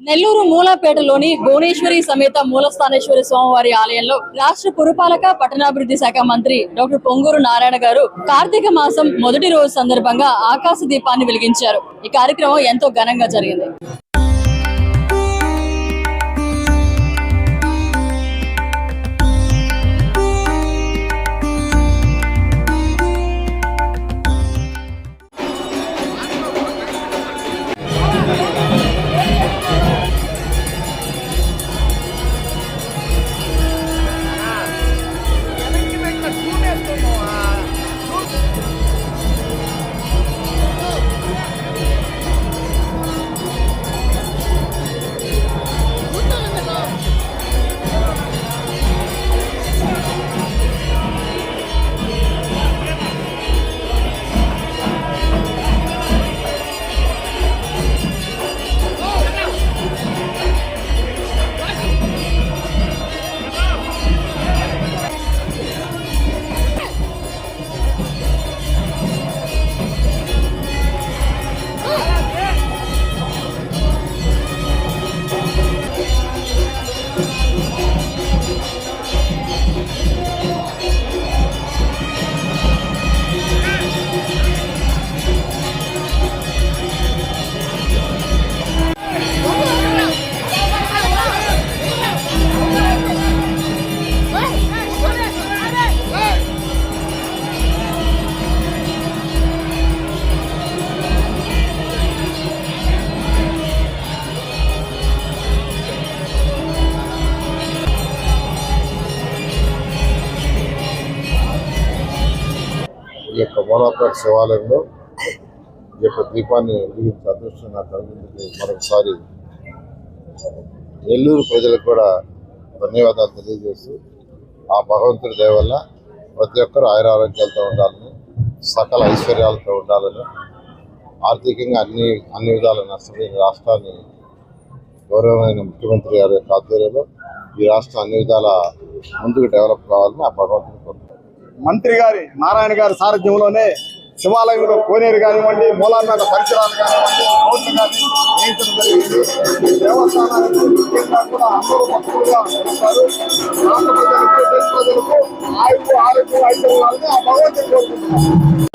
నెల్లూరు మూలపేటలోని భువనేశ్వరి సమేత మూలస్థానేశ్వరి స్వామివారి ఆలయంలో రాష్ట్ర పురపాలక పట్టణాభివృద్ధి శాఖ మంత్రి డాక్టర్ పొంగూరు నారాయణ గారు కార్తీక మాసం మొదటి రోజు సందర్భంగా ఆకాశ దీపాన్ని వెలిగించారు. ఈ కార్యక్రమం ఎంతో ఘనంగా జరిగింది. ఈ యొక్క మూలపేట శివాలయంలో ఈ యొక్క దీపాన్ని వెలిగించే అదృష్టం నాకు కలిగినందుకు మరొకసారి నెల్లూరు ప్రజలకు కూడా ధన్యవాదాలు తెలియజేస్తూ ఆ భగవంతుడి దయ వల్ల ప్రతి ఒక్కరు ఆయురారోగ్యాలతో ఉండాలని, సకల ఐశ్వర్యాలతో ఉండాలని, ఆర్థికంగా అన్ని విధాల నష్టపోయిన రాష్ట్రాన్ని గౌరవమైన ముఖ్యమంత్రి గారి యొక్క ఆధ్వర్యంలో ఈ రాష్ట్రం అన్ని విధాల ముందుకు డెవలప్ కావాలని ఆ భగవంతుని కోరుతున్నాను. మంత్రి గారి నారాయణ గారి సారథ్యంలోనే శివాలయంలో కోనేరు కానివ్వండి, మూలాపేట పరిసరాలు కానివ్వండి, రోడ్లు కానీ వేయించడం జరిగింది. దేవస్థానానికి ముఖ్యంగా కూడా అందరూ భక్తులుగా ఉంటారు. రాష్ట్ర ప్రజలకు, దేశ ప్రజలకు ఆరోగ్యం ఐశ్వర్యాలని ఆ భగవంతుని కోరుకుంటున్నారు.